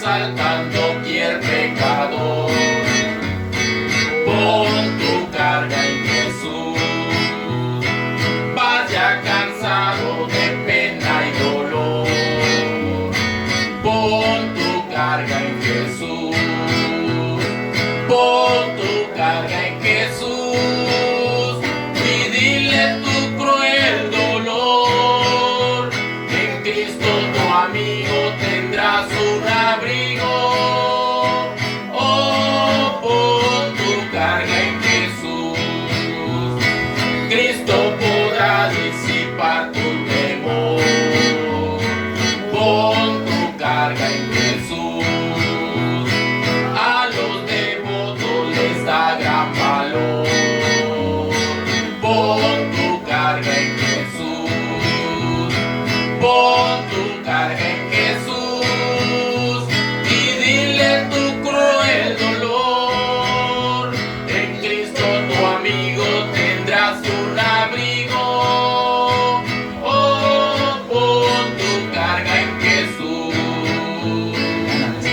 asaltando cualquier pecador. Pon tu carga en Jesús. Vaya cansado de pena y dolor. Pon tu carga en Jesús. Pon tu carga en Jesús. Y dile tu cruel dolor. En Cristo tu amigo tendrás un abrigo. Oh, pon tu carga en Jesús. Cristo podrá disipar tu temor. Pon tu carga en Jesús. A los devotos les da gran valor. Pon tu carga en Jesús. Pon tu carga en Jesús. Y dile tu cruel dolor. En Cristo tu amigo tendrás un abrigo. Oh, pon tu carga en Jesús.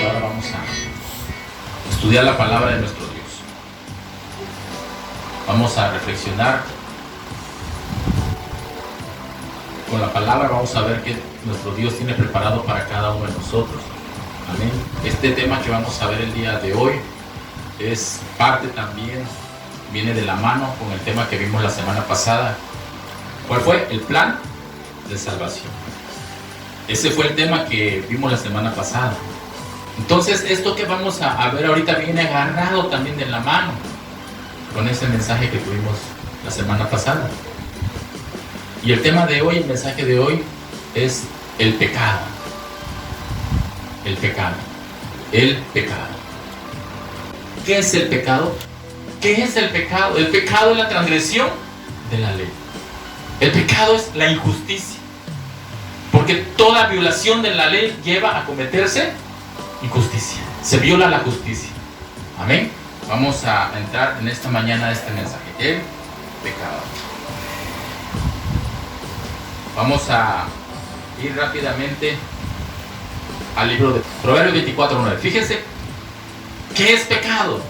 Ahora vamos a estudiar la palabra de nuestro Dios. Vamos a reflexionar con la palabra. Vamos a ver qué nuestro Dios tiene preparado para cada uno de nosotros. Amén. Este tema que vamos a ver el día de hoy es parte también, viene de la mano con el tema que vimos la semana pasada. ¿Cuál fue? El plan de salvación. Ese fue el tema que vimos la semana pasada. Entonces, esto que vamos a ver ahorita viene agarrado también de la mano con ese mensaje que tuvimos la semana pasada. Y el tema de hoy, el mensaje de hoy, es el pecado. El pecado. El pecado. ¿Qué es el pecado? ¿Qué es el pecado? El pecado es la transgresión de la ley. El pecado es la injusticia. Porque toda violación de la ley lleva a cometerse injusticia. Se viola la justicia. Amén. Vamos a entrar en esta mañana a este mensaje. El pecado. Vamos a ir rápidamente al libro de Proverbios 24:9. Fíjense, ¿qué es pecado?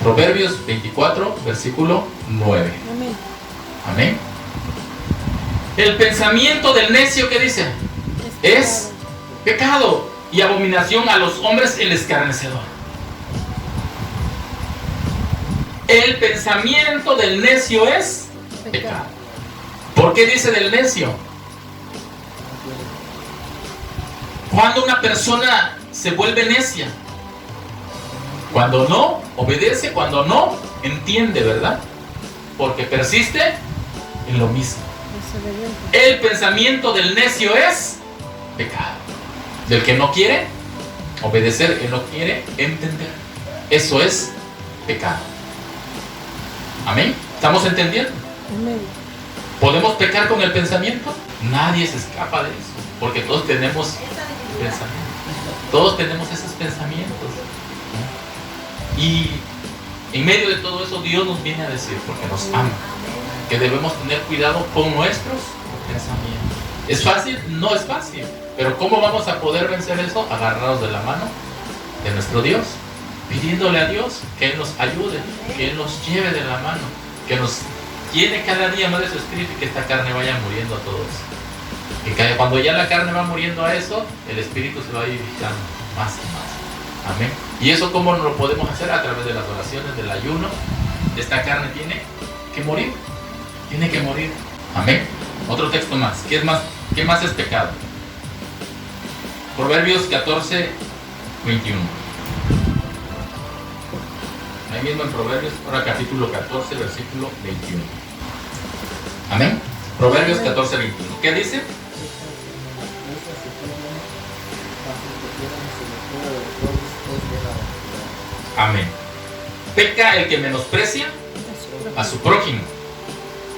Proverbios 24, versículo 9. Amén. Amén. El pensamiento del necio, ¿qué dice? Es pecado y abominación a los hombres el escarnecedor. El pensamiento del necio es pecado. ¿Por qué dice del necio? Cuando una persona se vuelve necia, cuando no obedece, cuando no entiende, ¿verdad? Porque persiste en lo mismo. El pensamiento del necio es pecado. Del que no quiere obedecer, que no quiere entender. Eso es pecado. Amén. ¿Estamos entendiendo? Amén. ¿Podemos pecar con el pensamiento? Nadie se escapa de eso, porque todos tenemos pensamientos. Todos tenemos esos pensamientos. Y en medio de todo eso, Dios nos viene a decir, porque nos ama, que debemos tener cuidado con nuestros pensamientos. ¿Es fácil? No es fácil. Pero ¿cómo vamos a poder vencer eso? Agarrados de la mano de nuestro Dios, pidiéndole a Dios que Él nos ayude, que Él nos lleve de la mano, que nos llene cada día más de su espíritu y que esta carne vaya muriendo a todo eso. Y que cuando ya la carne va muriendo a eso, el espíritu se va vivificando más y más. Amén. ¿Y eso cómo lo podemos hacer? A través de las oraciones, del ayuno. Esta carne tiene que morir. Tiene que morir. Amén. Otro texto más. ¿Qué más es pecado? Proverbios 14, 21. Ahí mismo en Proverbios, ahora capítulo 14, versículo 21. Amén. Proverbios 14, 21. ¿Qué dice? Amén. Peca el que menosprecia a su prójimo,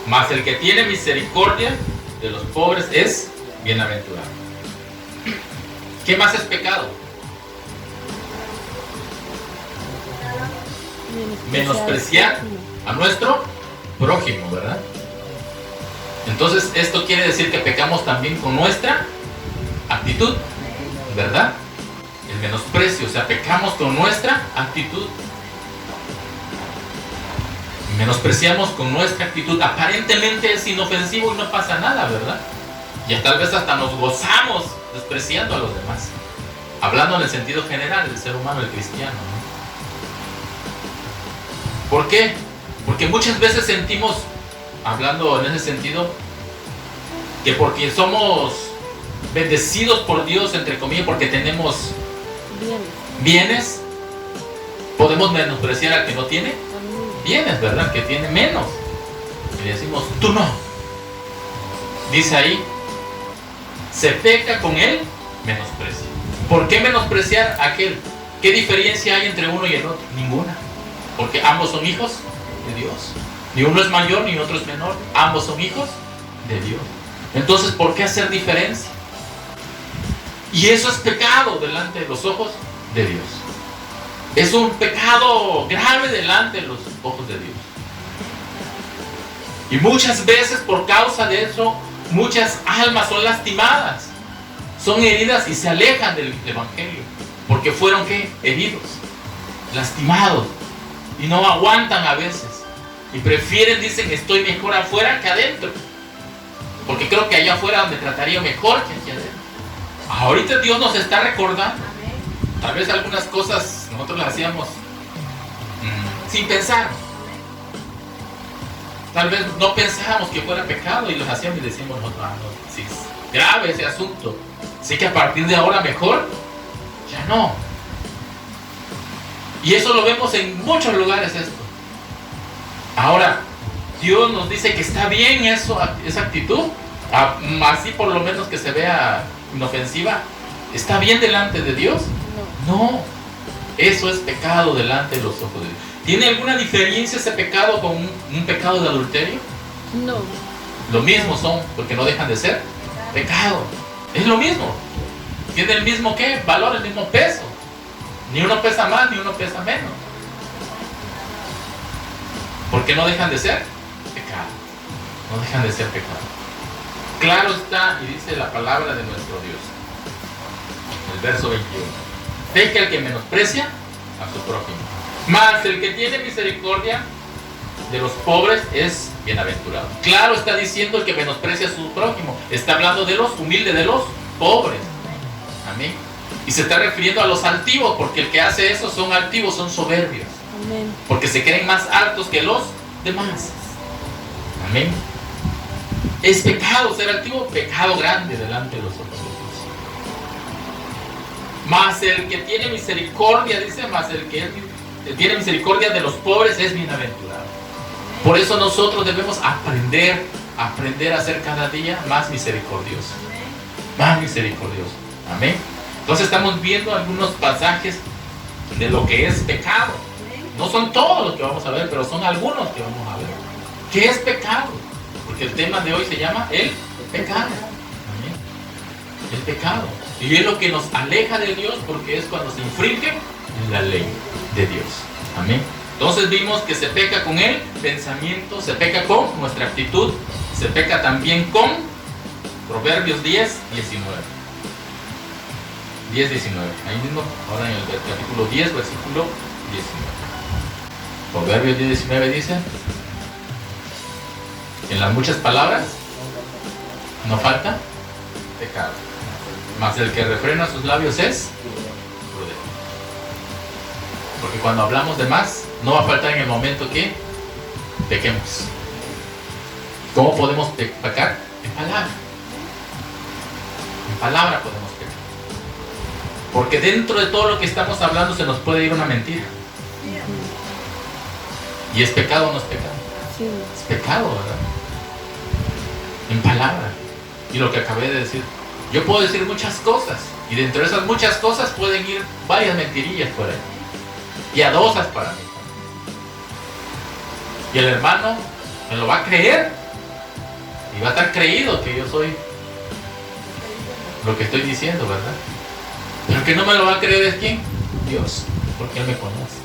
mas el que tiene misericordia de los pobres es bienaventurado. ¿Qué más es pecado? Menospreciar a nuestro prójimo, ¿verdad? Entonces esto quiere decir que pecamos también con nuestra actitud, ¿verdad? El menosprecio, o sea, pecamos con nuestra actitud. Menospreciamos con nuestra actitud. Aparentemente es inofensivo y no pasa nada, ¿verdad? Y tal vez hasta nos gozamos despreciando a los demás. Hablando en el sentido general del ser humano, el cristiano, ¿no? ¿Por qué? Porque muchas veces sentimos, hablando en ese sentido, que porque somos bendecidos por Dios, entre comillas, porque tenemos bienes, podemos menospreciar al que no tiene bienes, ¿verdad? Que tiene menos. Y le decimos, tú no. Dice ahí, se peca con él, menosprecio. ¿Por qué menospreciar a aquel? ¿Qué diferencia hay entre uno y el otro? Ninguna. Porque ambos son hijos de Dios. Ni uno es mayor ni otro es menor. Ambos son hijos de Dios. Entonces, ¿por qué hacer diferencia? Y eso es pecado delante de los ojos de Dios. Es un pecado grave delante de los ojos de Dios. Y muchas veces por causa de eso, muchas almas son lastimadas, son heridas y se alejan del Evangelio. Porque fueron, ¿qué? Heridos, lastimados. Y no aguantan a veces. Y prefieren, dicen, estoy mejor afuera que adentro. Porque creo que allá afuera me trataría mejor que aquí adentro. Ahorita Dios nos está recordando. Tal vez algunas cosas nosotros las hacíamos sin pensar. Tal vez no pensábamos que fuera pecado y los hacíamos y decimos, no, sí, es grave ese asunto. Así que a partir de ahora mejor, ya no. Y eso lo vemos en muchos lugares esto. Ahora, Dios nos dice que está bien eso, esa actitud, así por lo menos que se vea inofensiva. ¿Está bien delante de Dios? No. Eso es pecado delante de los ojos de Dios. ¿Tiene alguna diferencia ese pecado con un pecado de adulterio? No. Lo mismo son, porque no dejan de ser pecado. Es lo mismo. Tiene el mismo ¿qué? Valor, el mismo peso. Ni uno pesa más, ni uno pesa menos. Porque no dejan de ser pecado. No dejan de ser pecado. Claro está, y dice la palabra de nuestro Dios. El verso 21. Peca el que menosprecia a su prójimo. Mas el que tiene misericordia de los pobres es bienaventurado. Claro está diciendo el que menosprecia a su prójimo. Está hablando de los humildes, de los pobres. Amén. Y se está refiriendo a los altivos, porque el que hace eso son altivos, son soberbios. Amén. Porque se creen más altos que los demás. Amén. Es pecado ser altivo, pecado grande delante de los ojos de Dios. Mas el que tiene misericordia, dice, mas el que tiene misericordia de los pobres es bienaventurado. Por eso nosotros debemos aprender a ser cada día más misericordiosos. Más misericordiosos. Amén. Entonces estamos viendo algunos pasajes de lo que es pecado. No son todos los que vamos a ver, pero son algunos que vamos a ver. ¿Qué es pecado? Porque el tema de hoy se llama el pecado. Amén. El pecado. Y es lo que nos aleja de Dios, porque es cuando se infringe la ley de Dios. Amén. Entonces vimos que se peca con el pensamiento, se peca con nuestra actitud, se peca también con Proverbios 10, 19. 10, 19. Ahí mismo, ahora en el capítulo 10, versículo 19. Proverbios 10, 19 dice: en las muchas palabras no falta pecado, mas el que refrena sus labios es prudente. Porque cuando hablamos de más, no va a faltar en el momento que pequemos. ¿Cómo podemos pecar? En palabra. En palabra podemos pecar. Porque dentro de todo lo que estamos hablando se nos puede ir una mentira. ¿Y es pecado o no es pecado? Sí. Es pecado, ¿verdad? En palabra. Y lo que acabé de decir, yo puedo decir muchas cosas, y dentro de esas muchas cosas pueden ir varias mentirillas por ahí, piadosas para mí. Y el hermano me lo va a creer, y va a estar creído que yo soy lo que estoy diciendo, ¿verdad? Pero el que no me lo va a creer es ¿quién? Dios, porque Él me conoce.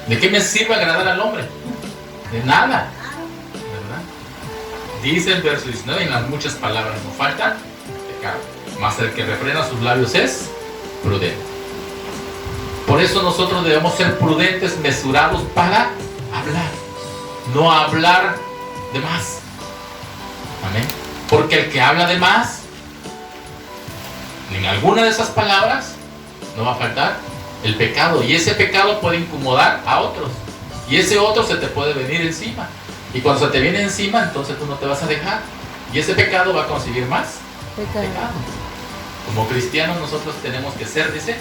¿De qué me sirve agradar al hombre? De nada, ¿verdad? Dice el verso 19, en las muchas palabras no falta pecado, mas el que refrena sus labios es prudente. Por eso nosotros debemos ser prudentes, mesurados para hablar, no hablar de más. Amén. Porque el que habla de más, en alguna de esas palabras no va a faltar el pecado, y ese pecado puede incomodar a otros, y ese otro se te puede venir encima, y cuando se te viene encima, entonces tú no te vas a dejar, y ese pecado va a conseguir más pecado. Como cristianos nosotros tenemos que ser, dice,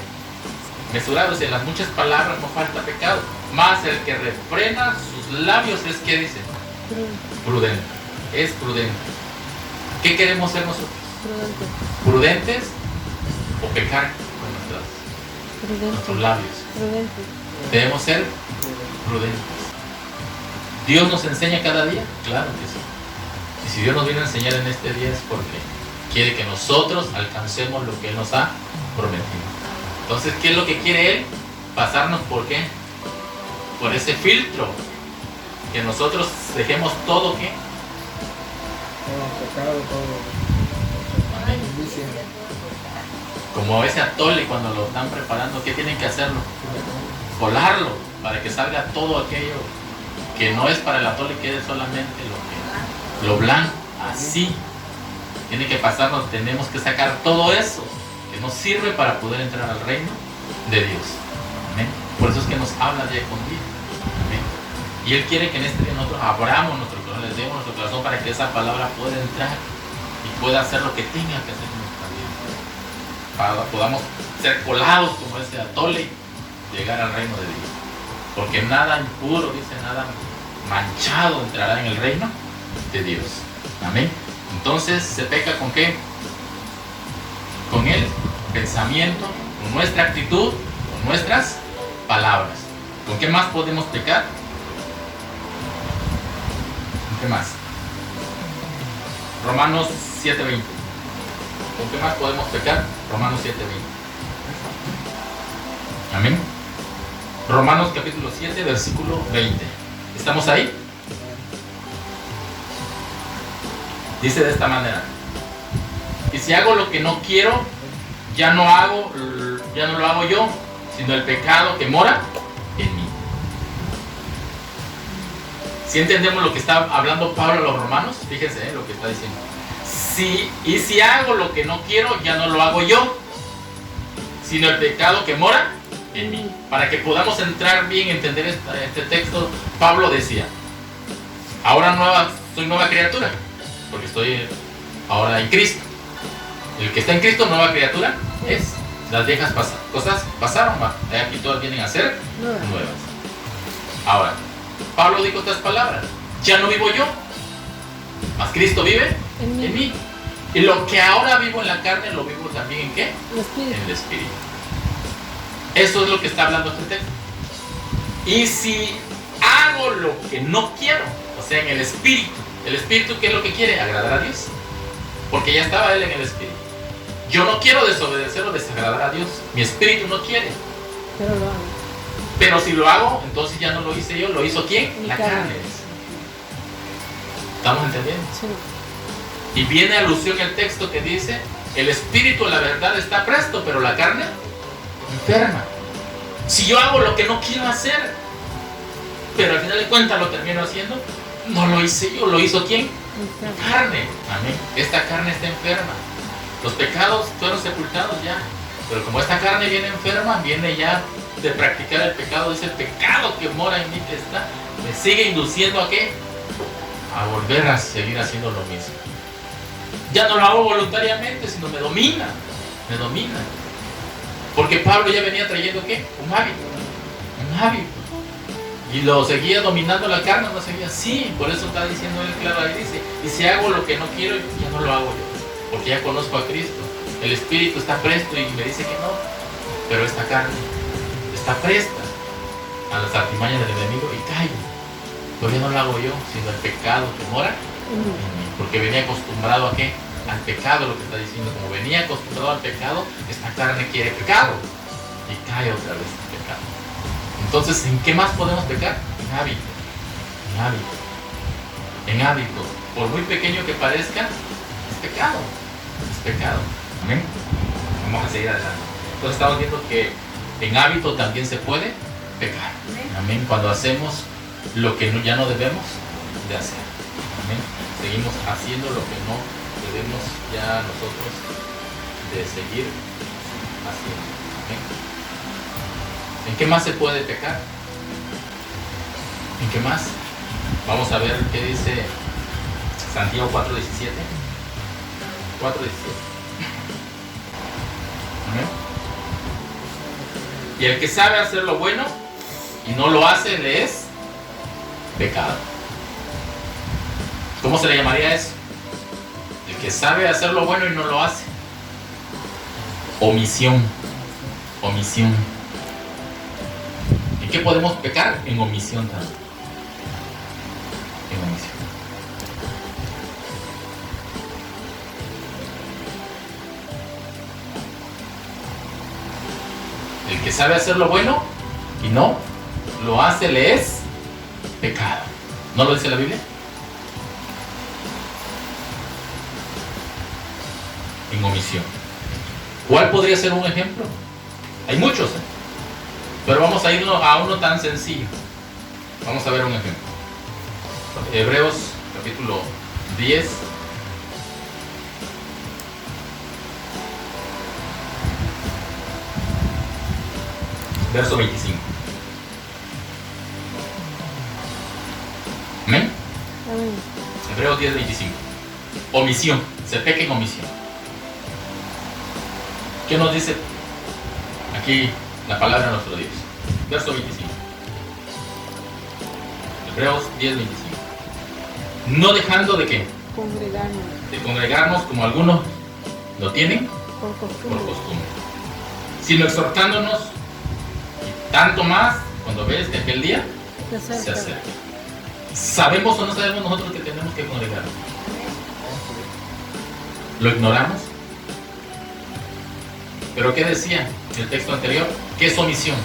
mesurados, en las muchas palabras no falta pecado, mas el que refrena sus labios es, ¿qué dice? Prudente. Es prudente. ¿Qué queremos ser nosotros? Prudentes o pecar con nuestros labios. Debemos ser prudentes. ¿Dios nos enseña cada día? Claro que sí. Y si Dios nos viene a enseñar en este día es porque quiere que nosotros alcancemos lo que Él nos ha prometido. Entonces, ¿qué es lo que quiere Él? Pasarnos ¿por qué? Por ese filtro. Que nosotros dejemos todo, ¿qué? Amén. Como ese atole cuando lo están preparando, ¿qué tienen que hacerlo? Colarlo para que salga todo aquello que no es para el atole, quede solamente lo blanco. Así tiene que pasarnos, tenemos que sacar todo eso que nos sirve para poder entrar al reino de Dios. Amén. Por eso es que nos habla día con día. Amén. Y Él quiere que en este día nosotros abramos nuestro corazón, les demos nuestro corazón para que esa palabra pueda entrar y pueda hacer lo que tenga que hacer en nuestra vida, para que podamos ser colados como ese atole y llegar al reino de Dios. Porque nada impuro, dice, nada manchado entrará en el reino de Dios. Amén. Entonces, ¿se peca con qué? Con el pensamiento, con nuestra actitud, con nuestras palabras. ¿Con qué más podemos pecar? ¿Con qué más? Romanos 7:20. ¿Con qué más podemos pecar? Romanos 7:20. Amén. Romanos capítulo 7, versículo 20. ¿Estamos ahí? Dice de esta manera: y si hago lo que no quiero, ya no lo hago yo, sino el pecado que mora en mí. ¿Sí entendemos lo que está hablando Pablo a los romanos? Fíjense lo que está diciendo. Y si hago lo que no quiero, ya no lo hago yo, sino el pecado que mora en mí. Para que podamos entrar bien, entender este texto, Pablo decía: ahora soy nueva criatura, porque estoy ahora en Cristo. El que está en Cristo, nueva criatura es. Las viejas cosas pasaron, aquí todas vienen a ser nuevas. Ahora, Pablo dijo estas palabras: ya no vivo yo, mas Cristo vive en mí. Y lo que ahora vivo en la carne, lo vivo también ¿en qué? En el Espíritu. Eso es lo que está hablando este texto. Y si hago lo que no quiero, o sea, en el Espíritu, ¿el Espíritu qué es lo que quiere? Agradar a Dios. Porque ya estaba Él en el Espíritu. Yo no quiero desobedecer o desagradar a Dios. Mi espíritu no quiere. Pero lo hago. Pero si lo hago, entonces ya no lo hice yo. ¿Lo hizo quién? La carne. ¿Estamos entendiendo? Sí. Y viene alusión el texto que dice: el espíritu, la verdad, está presto, pero la carne enferma. Si yo hago lo que no quiero hacer, pero al final de cuentas lo termino haciendo, no lo hice yo. ¿Lo hizo quién? La carne. Amén. Esta carne está enferma. Los pecados fueron sepultados ya, pero como esta carne viene enferma, viene ya de practicar el pecado, es el pecado que mora en mí que está, me sigue induciendo ¿a qué? A volver a seguir haciendo lo mismo. Ya no lo hago voluntariamente, sino me domina. Porque Pablo ya venía trayendo ¿qué? Un hábito. Y lo seguía dominando la carne, no seguía así. Por eso está diciendo él, claro, ahí dice: y si hago lo que no quiero, ya no lo hago yo. Porque ya conozco a Cristo. El espíritu está presto y me dice que no. Pero esta carne está presta a las artimañas del enemigo y cae. Pero ya no lo hago yo, sino el pecado que mora en mí. Porque venía acostumbrado ¿a qué? Al pecado, lo que está diciendo. Como venía acostumbrado al pecado, esta carne quiere pecado. Y cae otra vez en pecado. Entonces, ¿en qué más podemos pecar? En hábito. por muy pequeño que parezca, es pecado. Es pecado. Amén. Vamos a seguir adelante. Entonces estamos viendo que en hábito también se puede pecar. Amén. Cuando hacemos lo que ya no debemos de hacer. Amén. Seguimos haciendo lo que no debemos ya nosotros de seguir haciendo. Amén. ¿En qué más se puede pecar? ¿En qué más? Vamos a ver qué dice Santiago 4:17. 4:17. Amén. Y el que sabe hacer lo bueno y no lo hace, le es pecado. ¿Cómo se le llamaría eso? El que sabe hacer lo bueno y no lo hace. Omisión. Omisión. ¿En qué podemos pecar? En omisión también. En omisión. El que sabe hacer lo bueno y no lo hace, le es pecado. ¿No lo dice la Biblia? En omisión. ¿Cuál podría ser un ejemplo? Hay muchos, pero vamos a irnos a uno tan sencillo. Vamos a ver un ejemplo. Hebreos capítulo 10. Verso 25. ¿Amén? Amén. Hebreos 10, 25. Omisión. Se peca en omisión. ¿Qué nos dice aquí la palabra de nuestro Dios? Verso 25. Hebreos 10, 25. No dejando de qué? Congregarnos De congregarnos como algunos lo tienen por por costumbre. costumbre, sino exhortándonos, y tanto más cuando ves que aquel día se acerca. ¿Sabemos o no sabemos nosotros que tenemos que congregarnos? ¿Lo ignoramos? ¿Pero qué decía el texto anterior? ¿Qué es omisión?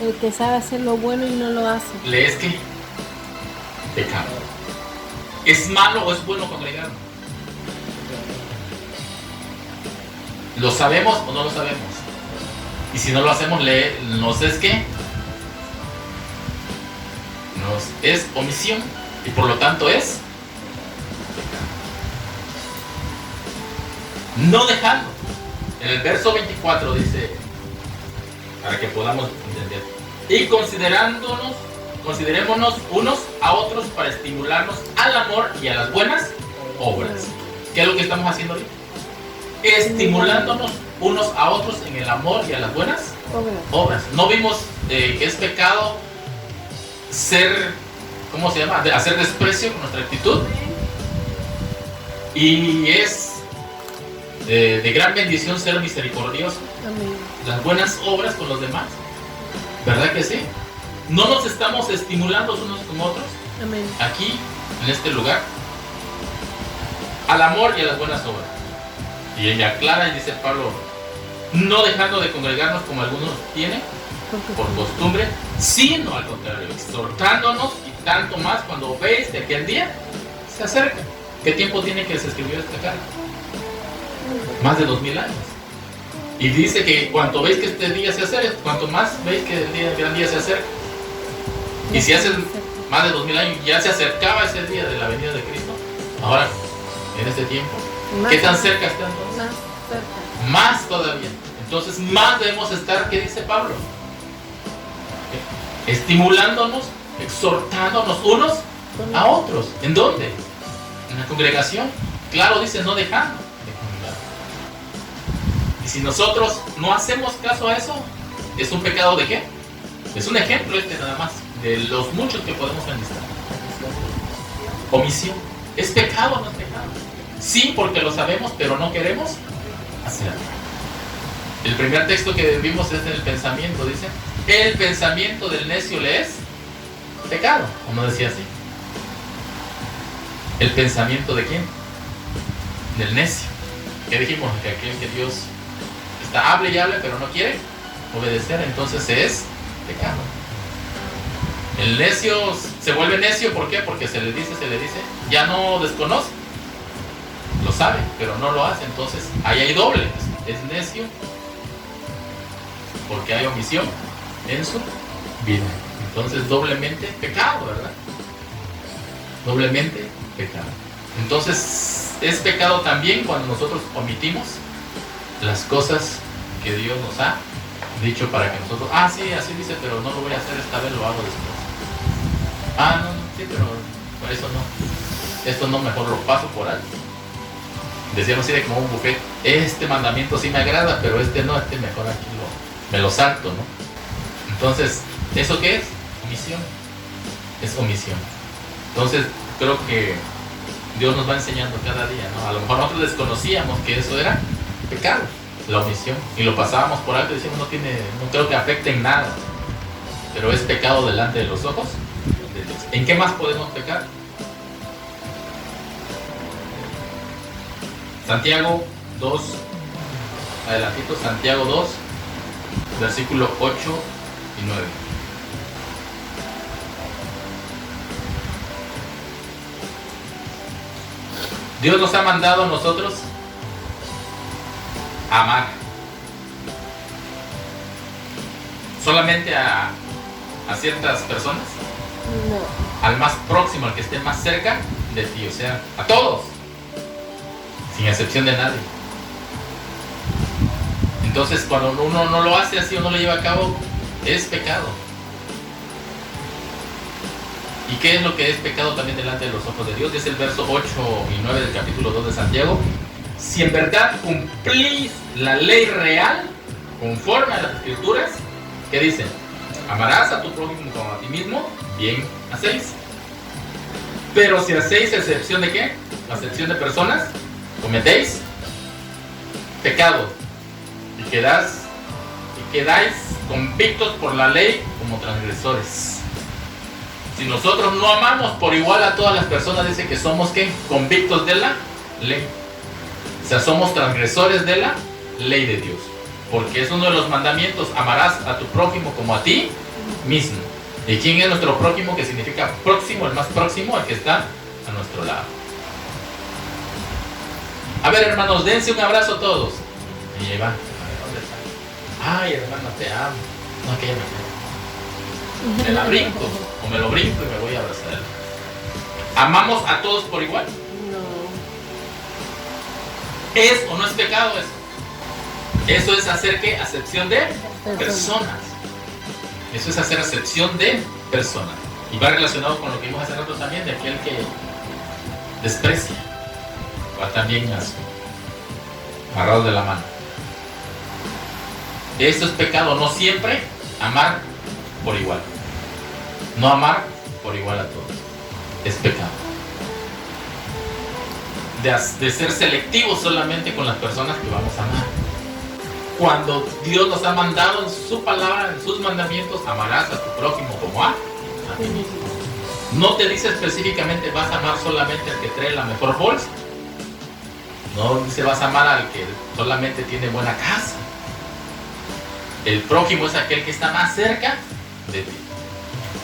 El que sabe hacer lo bueno y no lo hace. ¿Lees qué? Pecado. ¿Es malo o es bueno congregarnos? ¿Lo sabemos o no lo sabemos? Y si no lo hacemos, ¿nos es qué? Nos es omisión y por lo tanto es pecado. No dejando. En el verso 24 dice, para que podamos entender, y considerémonos unos a otros para estimularnos al amor y a las buenas obras. ¿Qué es lo que estamos haciendo ahorita? Estimulándonos unos a otros en el amor y a las buenas obras. No vimos que es pecado ser, ¿cómo se llama? Hacer desprecio con nuestra actitud. Y es de gran bendición ser misericordioso. Amén. Las buenas obras con los demás. ¿Verdad que sí? No nos estamos estimulando unos con otros Amén. aquí, en este lugar, al amor y a las buenas obras. Y ella aclara y dice Pablo, no dejando de congregarnos como algunos tienen por costumbre, sino al contrario, exhortándonos y tanto más cuando veis que aquel día se acerca. ¿Qué tiempo tiene que se escribió esta carta? Más de 2000 años. Y dice que cuanto veis que este día se acerca, cuanto más veis que el gran día se acerca. Y si hace más de 2000 años ya se acercaba ese día de la venida de Cristo, ahora, en este tiempo, ¿qué tan cerca está entonces? Más cerca. Más todavía. Entonces, más debemos estar, ¿qué dice Pablo? Estimulándonos, exhortándonos unos a otros. ¿En dónde? En la congregación. Claro, dice, no dejando de congregar. Y si nosotros no hacemos caso a eso, ¿es un pecado de qué? Es un ejemplo nada más, de los muchos que podemos enlistar. Omisión. ¿Es pecado o no es pecado? Sí, porque lo sabemos, pero no queremos hacerlo. El primer texto que vimos es el pensamiento, dice, el pensamiento del necio le es pecado, ¿o no decía así? ¿El pensamiento de quién? Del necio. ¿Qué dijimos? Que aquel que Dios hable y hable, pero no quiere obedecer, entonces es pecado. El necio se vuelve necio, ¿por qué? Porque se le dice, ya no desconoce, lo sabe, pero no lo hace. Entonces ahí hay doble, es necio porque hay omisión en su vida. Entonces doblemente pecado, ¿verdad? Doblemente pecado. Entonces es pecado también cuando nosotros omitimos las cosas que Dios nos ha dicho para que nosotros, sí, así dice, pero no lo voy a hacer esta vez, lo hago después. No, sí, pero por eso no. Esto no, mejor lo paso por alto. Decíamos así de como un buffet, este mandamiento sí me agrada, pero este no, este mejor aquí me lo salto, ¿no? Entonces, ¿eso qué es? Omisión. Es omisión. Entonces, creo que Dios nos va enseñando cada día, ¿no? A lo mejor nosotros desconocíamos que eso era pecado, la omisión, y lo pasábamos por alto y decíamos, no creo que afecte en nada, pero es pecado delante de los ojos de Dios. ¿En qué más podemos pecar? Santiago 2, adelantito, Santiago 2, versículo 8 y 9. Dios nos ha mandado a nosotros a amar. ¿Solamente a ciertas personas? No. Al más próximo, al que esté más cerca de ti, o sea, a todos, sin excepción de nadie. Entonces, cuando uno no lo hace así o no lo lleva a cabo, es pecado. ¿Y qué es lo que es pecado también delante de los ojos de Dios? Dice el verso 8 y 9 del capítulo 2 de Santiago: si en verdad cumplís la ley real, conforme a las escrituras, ¿qué dicen? Amarás a tu prójimo como a ti mismo, bien hacéis. Pero si hacéis excepción de ¿qué? Acepción de personas, cometéis pecado y quedáis convictos por la ley como transgresores. Si nosotros no amamos por igual a todas las personas, dice que somos ¿qué? Convictos de la ley. O sea, somos transgresores de la ley de Dios. Porque es uno de los mandamientos: amarás a tu prójimo como a ti mismo. ¿Y quién es nuestro prójimo? Que significa próximo, el más próximo, el que está a nuestro lado. A ver, hermanos, dense un abrazo todos. Y ahí van. Ay, hermano, te amo. No, que ya me la brinco, o me lo brinco y me voy a abrazar. ¿Amamos a todos por igual? No. ¿Es o no es pecado eso? Eso es hacer ¿qué? Acepción de personas. Eso es hacer acepción de personas. Y va relacionado con lo que vimos hace rato también, de aquel que desprecia. Va también agarrado de la mano. Esto es pecado. No siempre amar por igual. No amar por igual a todos. Es pecado. De ser selectivos solamente con las personas que vamos a amar. Cuando Dios nos ha mandado en su palabra, en sus mandamientos, amarás a tu prójimo como a ti mismo. No te dice específicamente vas a amar solamente al que trae la mejor bolsa. No dice vas a amar al que solamente tiene buena casa. El prójimo es aquel que está más cerca de ti.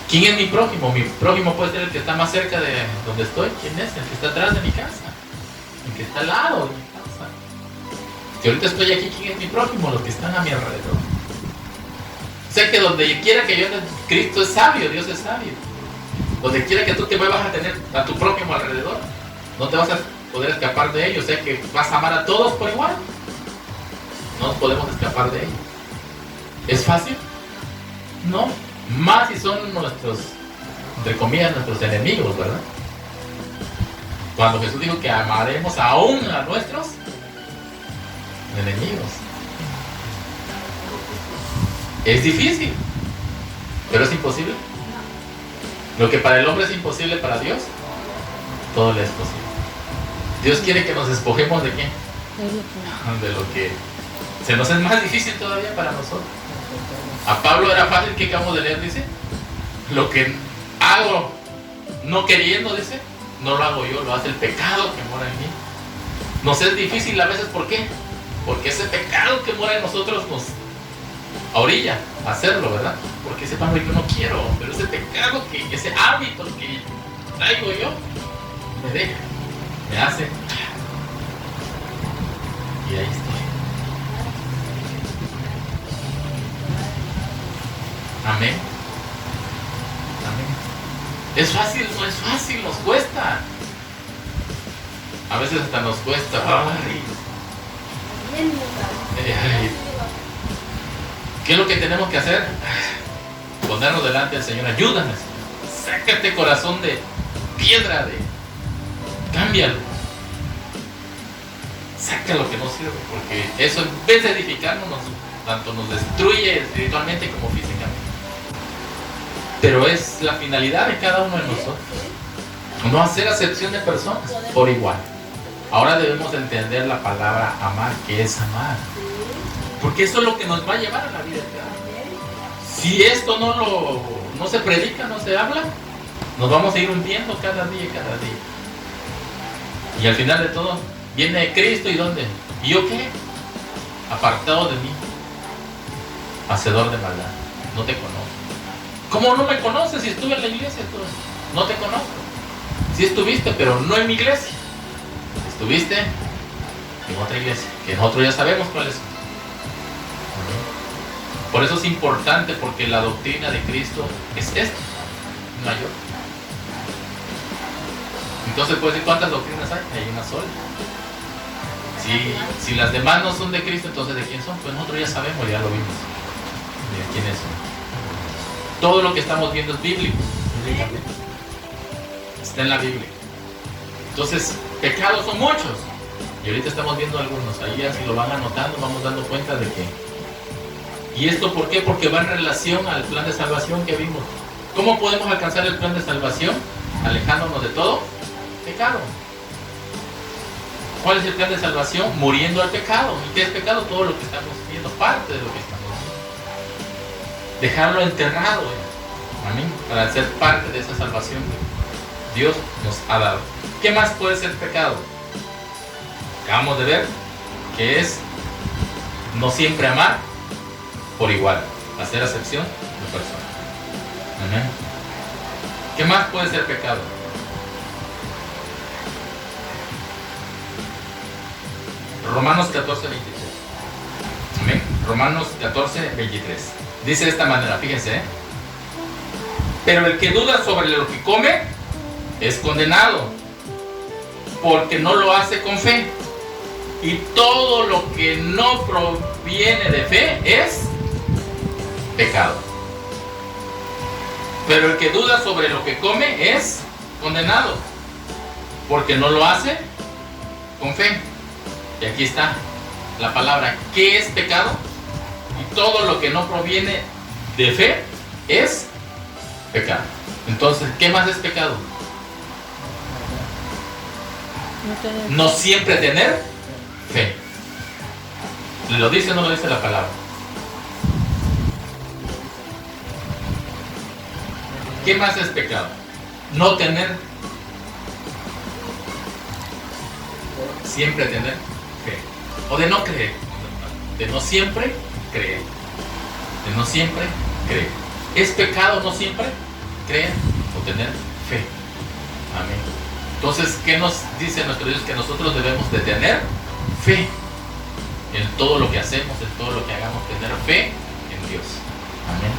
¿Quién es mi prójimo? Mi prójimo puede ser el que está más cerca de donde estoy. ¿Quién es? El que está atrás de mi casa. El que está al lado de mi casa. Si ahorita estoy aquí, ¿quién es mi prójimo? Los que están a mi alrededor. Sé que donde quiera que yo ande, Cristo es sabio, Dios es sabio. Donde quiera que tú te muevas a tener a tu prójimo alrededor. No te vas a poder escapar de ellos. Sé que vas a amar a todos por igual. No nos podemos escapar de ellos. ¿Es fácil? No. Más si son nuestros, entre comillas, nuestros enemigos, ¿verdad? Cuando Jesús dijo que amaremos aún a nuestros enemigos. Es difícil, pero es imposible. Lo que para el hombre es imposible, para Dios, todo le es posible. Dios quiere que nos despojemos de qué? De lo que se nos es más difícil todavía para nosotros. A Pablo era fácil, que acabamos de leer, dice, lo que hago no queriendo, dice, no lo hago yo, lo hace el pecado que mora en mí. Nos es difícil a veces, ¿por qué? Porque ese pecado que mora en nosotros orilla a hacerlo, ¿verdad? Porque ese pan yo no quiero, pero ese pecado, ese hábito que traigo yo, me deja, me hace. Y ahí estoy. Amén. Amén. Es fácil, no es fácil, nos cuesta. A veces hasta nos cuesta. Ay. ¿Qué es lo que tenemos que hacer? Ponernos delante del Señor. Ayúdame. Saca este corazón de piedra, cámbialo. Saca lo que no sirve, porque eso en vez de edificarnos, tanto nos destruye espiritualmente como físicamente. Pero es la finalidad de cada uno de nosotros. No hacer acepción de personas por igual. Ahora debemos entender la palabra amar, que es amar. Porque eso es lo que nos va a llevar a la vida eterna. Si esto no se predica, no se habla, nos vamos a ir hundiendo cada día. Y al final de todo, viene Cristo y ¿dónde? ¿Y yo qué? Apartado de mí, hacedor de maldad. No te conozco. ¿Cómo no me conoces si estuve en la iglesia? No te conozco. Sí estuviste, pero no en mi iglesia. Estuviste en otra iglesia, que nosotros ya sabemos cuáles son. Por eso es importante, porque la doctrina de Cristo es esta, mayor. Entonces puedes decir, ¿cuántas doctrinas hay? Hay una sola. Si las demás no son de Cristo, entonces ¿de quién son? Pues nosotros ya sabemos, ya lo vimos. ¿De quiénes son? Todo lo que estamos viendo es bíblico. Está en la Biblia. Entonces, pecados son muchos. Y ahorita estamos viendo algunos. Ahí ya si lo van anotando, vamos dando cuenta de que. ¿Y esto por qué? Porque va en relación al plan de salvación que vimos. ¿Cómo podemos alcanzar el plan de salvación? Alejándonos de todo pecado. ¿Cuál es el plan de salvación? Muriendo al pecado. ¿Y qué es pecado? Todo lo que estamos viendo, parte de lo que estamos viendo. Dejarlo enterrado. Amén. Para ser parte de esa salvación que Dios nos ha dado. ¿Qué más puede ser pecado? Acabamos de ver que es no siempre amar por igual, hacer acepción de personas. Amén. ¿Qué más puede ser pecado? Romanos 14, 23. Amén. Romanos 14, 23. Dice de esta manera, fíjense. Pero el que duda sobre lo que come es condenado, porque no lo hace con fe. Y todo lo que no proviene de fe es pecado. Pero el que duda sobre lo que come es condenado, porque no lo hace con fe. Y aquí está la palabra. ¿Qué es pecado? Y todo lo que no proviene de fe es pecado. Entonces, ¿qué más es pecado? No siempre tener fe. ¿Lo dice o no lo dice la palabra? ¿Qué más es pecado? No tener, siempre tener fe. O de no creer. De no siempre creer. De no siempre creer. ¿Es pecado no siempre creer o tener fe? Amén. Entonces, ¿qué nos dice nuestro Dios? Que nosotros debemos de tener fe en todo lo que hacemos, en todo lo que hagamos, tener fe en Dios. Amén.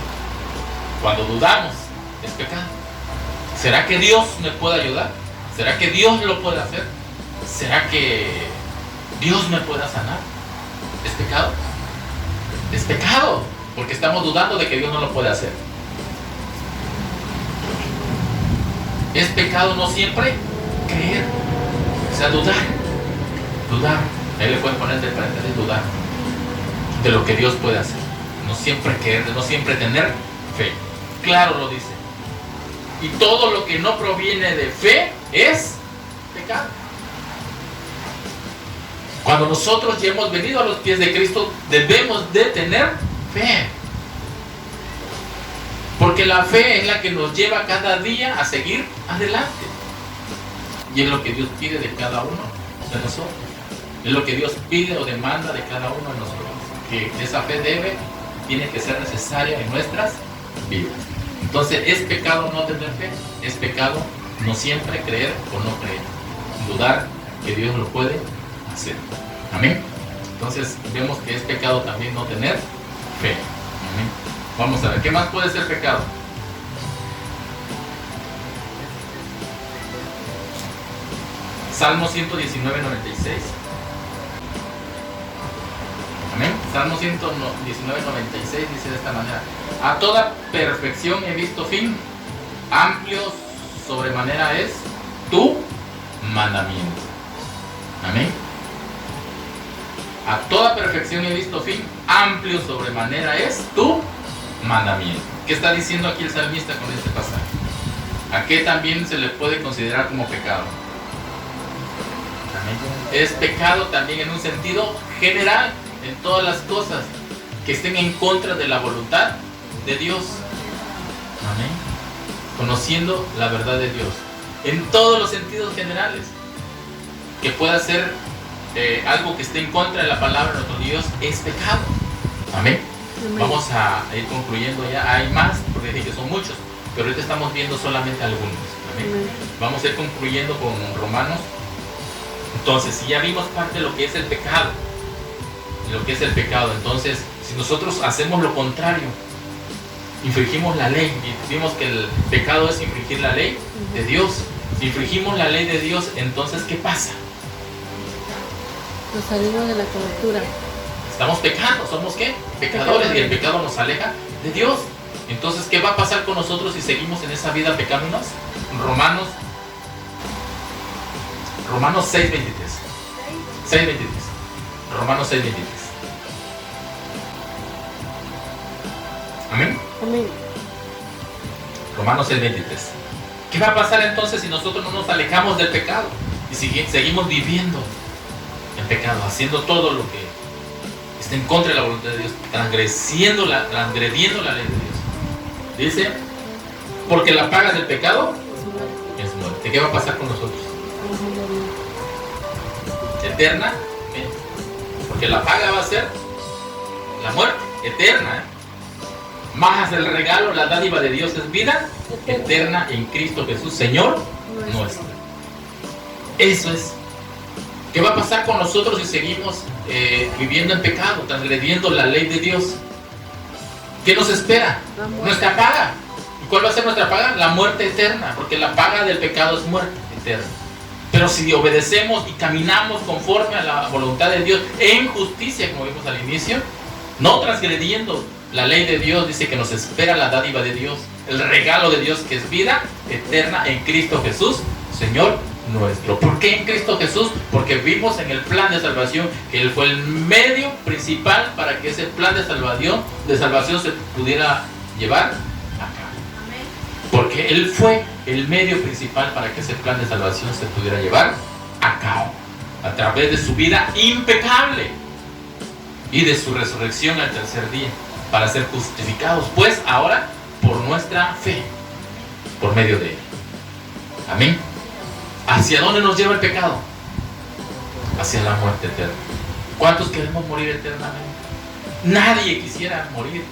Cuando dudamos, es pecado. ¿Será que Dios me puede ayudar? ¿Será que Dios lo puede hacer? ¿Será que Dios me pueda sanar? ¿Es pecado? Es pecado, porque estamos dudando de que Dios no lo puede hacer. Es pecado no siempre creer, o sea, dudar. Ahí le pueden poner de paréntesis, dudar de lo que Dios puede hacer. No siempre creer, no siempre tener fe. Claro lo dice. Y todo lo que no proviene de fe es pecado. Cuando nosotros ya hemos venido a los pies de Cristo, debemos de tener fe. Porque la fe es la que nos lleva cada día a seguir adelante. Y es lo que Dios pide de cada uno de nosotros. Es lo que Dios pide o demanda de cada uno de nosotros. Que esa fe debe tiene que ser necesaria en nuestras vidas. Entonces, ¿es pecado no tener fe? Es pecado no siempre creer o no creer, dudar que Dios lo puede hacer. Amén. Entonces vemos que es pecado también no tener fe. Amén. Vamos a ver, ¿qué más puede ser pecado? Salmo 119, 96. Amén. Salmo 119, 96 dice de esta manera: a toda perfección he visto fin, amplio sobremanera es tu mandamiento. Amén. A toda perfección he visto fin, amplio sobremanera es tu mandamiento. ¿Qué está diciendo aquí el salmista con este pasaje? ¿A qué también se le puede considerar como pecado? Amén. Es pecado también en un sentido general, en todas las cosas que estén en contra de la voluntad de Dios. Amén. Conociendo la verdad de Dios en todos los sentidos generales, que pueda ser algo que esté en contra de la palabra de nuestro Dios, es pecado. Amén. Amén. Vamos a ir concluyendo ya. Hay más, porque dije que son muchos, pero ahorita estamos viendo solamente algunos. Amén. Amén. Vamos a ir concluyendo con Romanos. Entonces, si ya vimos parte de lo que es el pecado, entonces, si nosotros hacemos lo contrario, infringimos la ley, y vimos que el pecado es infringir la ley de Dios. Si infringimos la ley de Dios, entonces, ¿qué pasa? Nos salimos de la cobertura. Estamos pecando, ¿somos qué? Pecadores, y el pecado nos aleja de Dios. Entonces, ¿qué va a pasar con nosotros si seguimos en esa vida pecaminosa? Romanos 6:23. 6:23. Romanos 6:23. Amén. Amén. Romanos 6:23. ¿Qué va a pasar entonces si nosotros no nos alejamos del pecado y seguimos viviendo en pecado, haciendo todo lo que está en contra de la voluntad de Dios, transgrediendo la ley de Dios? Dice, porque la paga del pecado es muerte. ¿Qué va a pasar con nosotros? Eterna. Porque la paga va a ser la muerte eterna. Más el regalo, la dádiva de Dios es vida eterna en Cristo Jesús, Señor nuestro. Eso es. ¿Qué va a pasar con nosotros si seguimos viviendo en pecado, transgrediendo la ley de Dios? ¿Qué nos espera? Nuestra paga. ¿Y cuál va a ser nuestra paga? La muerte eterna, porque la paga del pecado es muerte eterna. Pero si obedecemos y caminamos conforme a la voluntad de Dios en justicia, como vimos al inicio, no transgrediendo la ley de Dios, dice que nos espera la dádiva de Dios, el regalo de Dios, que es vida eterna en Cristo Jesús, Señor nuestro. ¿Por qué en Cristo Jesús? Porque vimos en el plan de salvación que Él fue el medio principal para que ese plan de salvación se pudiera llevar a cabo. Porque Él fue el medio principal para que ese plan de salvación se pudiera llevar a cabo, a través de su vida impecable y de su resurrección al tercer día, para ser justificados, pues ahora por nuestra fe, por medio de Él. Amén. ¿Hacia dónde nos lleva el pecado? Hacia la muerte eterna. ¿Cuántos queremos morir eternamente? Nadie quisiera morir.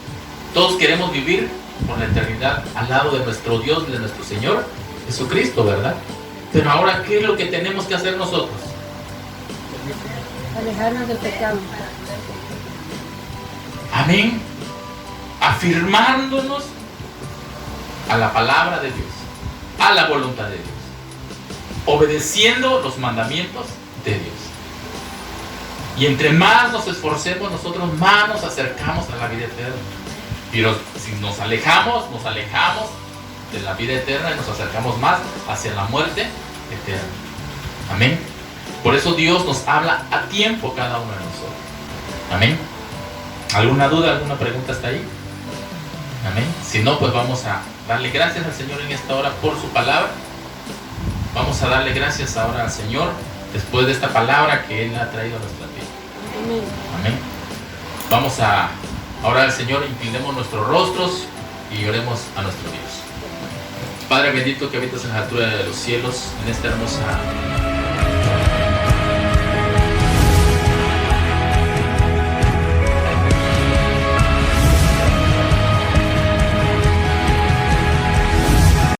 Todos queremos vivir por la eternidad al lado de nuestro Dios, de nuestro Señor Jesucristo, ¿verdad? Pero ahora, ¿qué es lo que tenemos que hacer nosotros? Alejarnos del pecado. Amén. Afirmándonos a la palabra de Dios, a la voluntad de Dios, obedeciendo los mandamientos de Dios. Y entre más nos esforcemos, nosotros más nos acercamos a la vida eterna. Pero si nos alejamos de la vida eterna y nos acercamos más hacia la muerte eterna. Amén. Por eso Dios nos habla a tiempo cada uno de nosotros. Amén. ¿Alguna duda, alguna pregunta hasta ahí? Amén. Si no, pues vamos a darle gracias al Señor en esta hora por su palabra. Vamos a darle gracias ahora al Señor después de esta palabra que Él ha traído a nuestra vida. Amén. Amén. Vamos a orar al Señor, inclinemos nuestros rostros y oremos a nuestro Dios. Padre bendito que habitas en la altura de los cielos, en esta hermosa